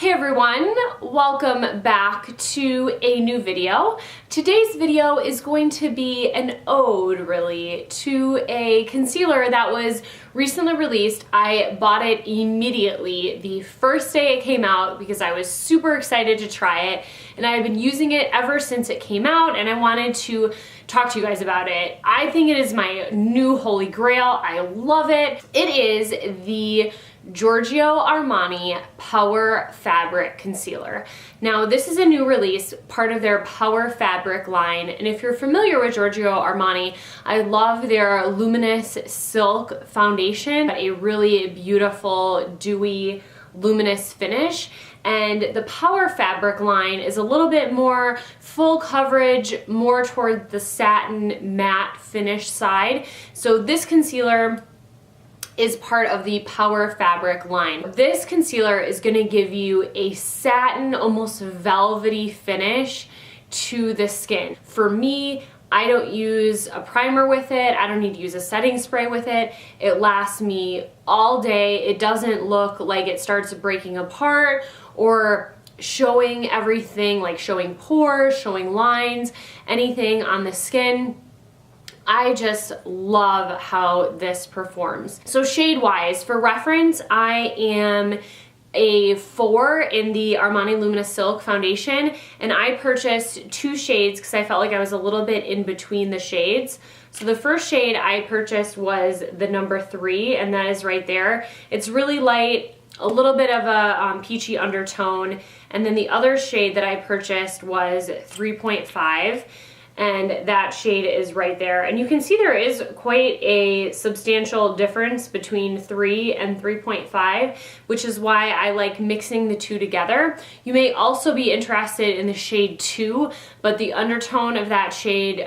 Hey everyone, welcome back to a new video. Today's video is going to be an ode really to a concealer that was recently released. I bought it immediately the first day it came out because I was super excited to try it, and I've been using it ever since it came out, and I wanted to talk to you guys about it. I think it is my new holy grail. I love it. It is the Giorgio Armani Power Fabric Concealer. Now this is a new release, part of their Power Fabric line, and if you're familiar with Giorgio Armani, I love their Luminous Silk Foundation, a really beautiful dewy luminous finish. And the Power Fabric line is a little bit more full coverage, more toward the satin matte finish side. So this concealer is part of the Power Fabric line. This concealer is gonna give you a satin, almost velvety finish to the skin. For me, I don't use a primer with it. I don't need to use a setting spray with it. It lasts me all day. It doesn't look like it starts breaking apart or showing everything, like showing pores, showing lines, anything on the skin. I just love how this performs. So shade wise, for reference, I am a 4 in the Armani Luminous Silk Foundation, and I purchased 2 shades because I felt like I was a little bit in between the shades. So the first shade I purchased was the number 3, and that is right there. It's really light, a little bit of a peachy undertone, and then the other shade that I purchased was 3.5. and that shade is right there. And you can see there is quite a substantial difference between 3 and 3.5, which is why I like mixing the two together. You may also be interested in the shade 2, but the undertone of that shade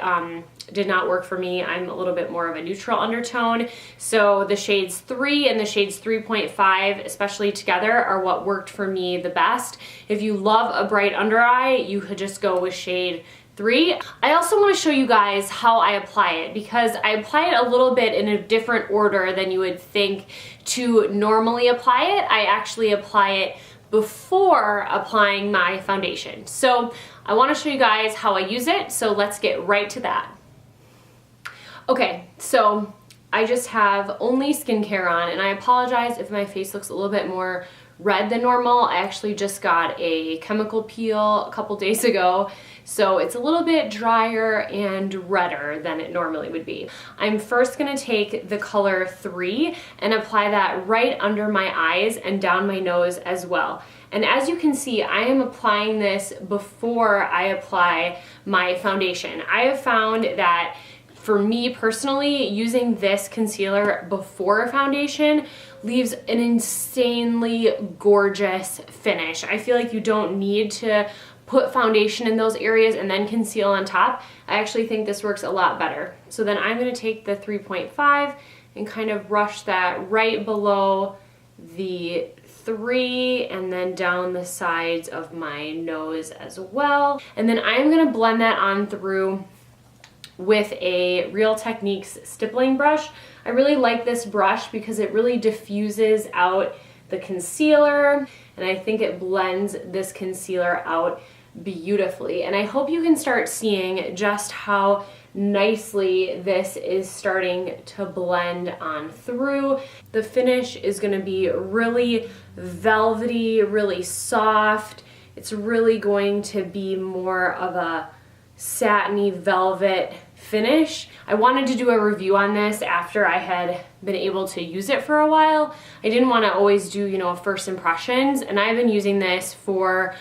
did not work for me. I'm a little bit more of a neutral undertone. So the shades 3 and the shades 3.5, especially together, are what worked for me the best. If you love a bright under eye, you could just go with shade 3. I also want to show you guys how I apply it, because I apply it a little bit in a different order than you would think to normally apply it. I actually apply it before applying my foundation. So I want to show you guys how I use it, so let's get right to that. Okay, so I just have only skincare on, and I apologize if my face looks a little bit more red than normal. I actually just got a chemical peel a couple days ago, so it's a little bit drier and redder than it normally would be. I'm first gonna take the color 3 and apply that right under my eyes and down my nose as well. And as you can see, I am applying this before I apply my foundation. I have found that for me personally, using this concealer before a foundation leaves an insanely gorgeous finish. I feel like you don't need to put foundation in those areas and then conceal on top. I actually think this works a lot better. So then I'm gonna take the 3.5 and kind of brush that right below the 3 and then down the sides of my nose as well. And then I'm gonna blend that on through with a Real Techniques stippling brush. I really like this brush because it really diffuses out the concealer, and I think it blends this concealer out beautifully. And I hope you can start seeing just how nicely this is starting to blend on through. The finish is going to be really velvety, really soft. It's really going to be more of a satiny velvet finish. I wanted to do a review on this after I had been able to use it for a while. I didn't want to always do, you know, first impressions, and I've been using this for,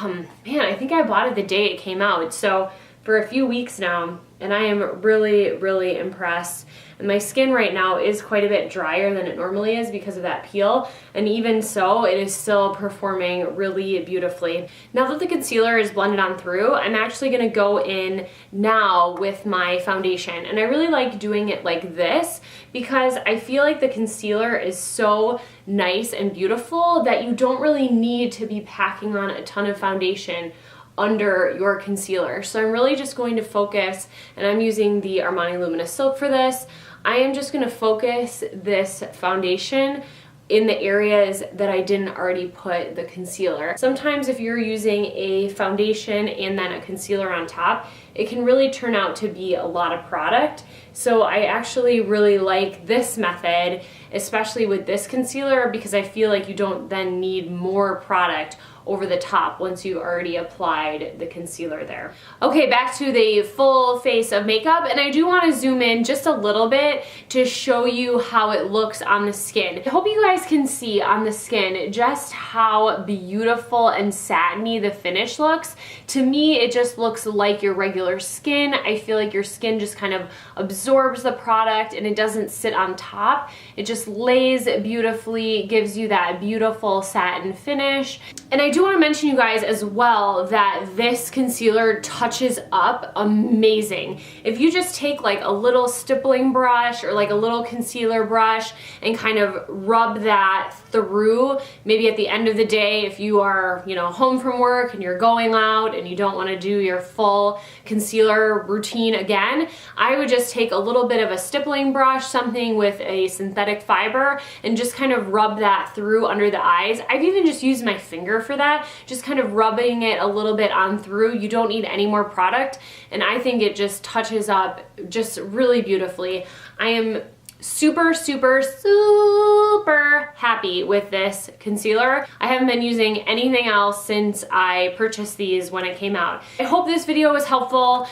man, I think I bought it the day it came out, so for a few weeks now, and I am really, really impressed. And my skin right now is quite a bit drier than it normally is because of that peel, and even so, it is still performing really beautifully. Now that the concealer is blended on through, I'm actually gonna go in now with my foundation, and I really like doing it like this because I feel like the concealer is so nice and beautiful that you don't really need to be packing on a ton of foundation under your concealer. So I'm really just going to focus, and I'm using the Armani Luminous Silk for this. I am just going to focus this foundation in the areas that I didn't already put the concealer. Sometimes if you're using a foundation and then a concealer on top, it can really turn out to be a lot of product. So I actually really like this method, especially with this concealer, because I feel like you don't then need more product over the top once you've already applied the concealer there. Okay, back to the full face of makeup, and I do want to zoom in just a little bit to show you how it looks on the skin. I hope you guys can see on the skin just how beautiful and satiny the finish looks. To me, it just looks like your regular skin. I feel like your skin just kind of absorbs the product and it doesn't sit on top. It just lays beautifully, gives you that beautiful satin finish. And I do want to mention you guys as well that this concealer touches up amazing. If you just take like a little stippling brush or like a little concealer brush and kind of rub that through, maybe at the end of the day if you are, you know, home from work and you're going out and you don't want to do your full concealer routine again, I would just take a little bit of a stippling brush, something with a synthetic fiber, and just kind of rub that through under the eyes. I've even just used my finger for that, just kind of rubbing it a little bit on through. You don't need any more product, and I think it just touches up just really beautifully. I am super, super, super happy with this concealer. I haven't been using anything else since I purchased these when it came out. I hope this video was helpful.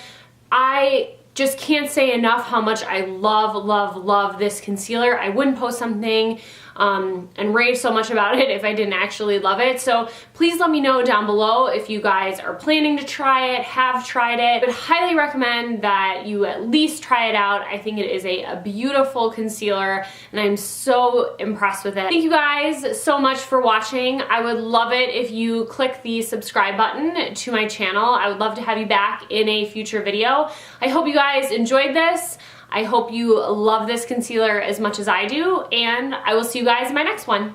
I just can't say enough how much I love, love, love this concealer. I wouldn't post something and rave so much about it if I didn't actually love it. So please let me know down below if you guys are planning to try it, have tried it. I would highly recommend that you at least try it out. I think it is a beautiful concealer and I'm so impressed with it. Thank you guys so much for watching. I would love it if you click the subscribe button to my channel. I would love to have you back in a future video. I hope you guys enjoyed this. I hope you love this concealer as much as I do, and I will see you guys in my next one.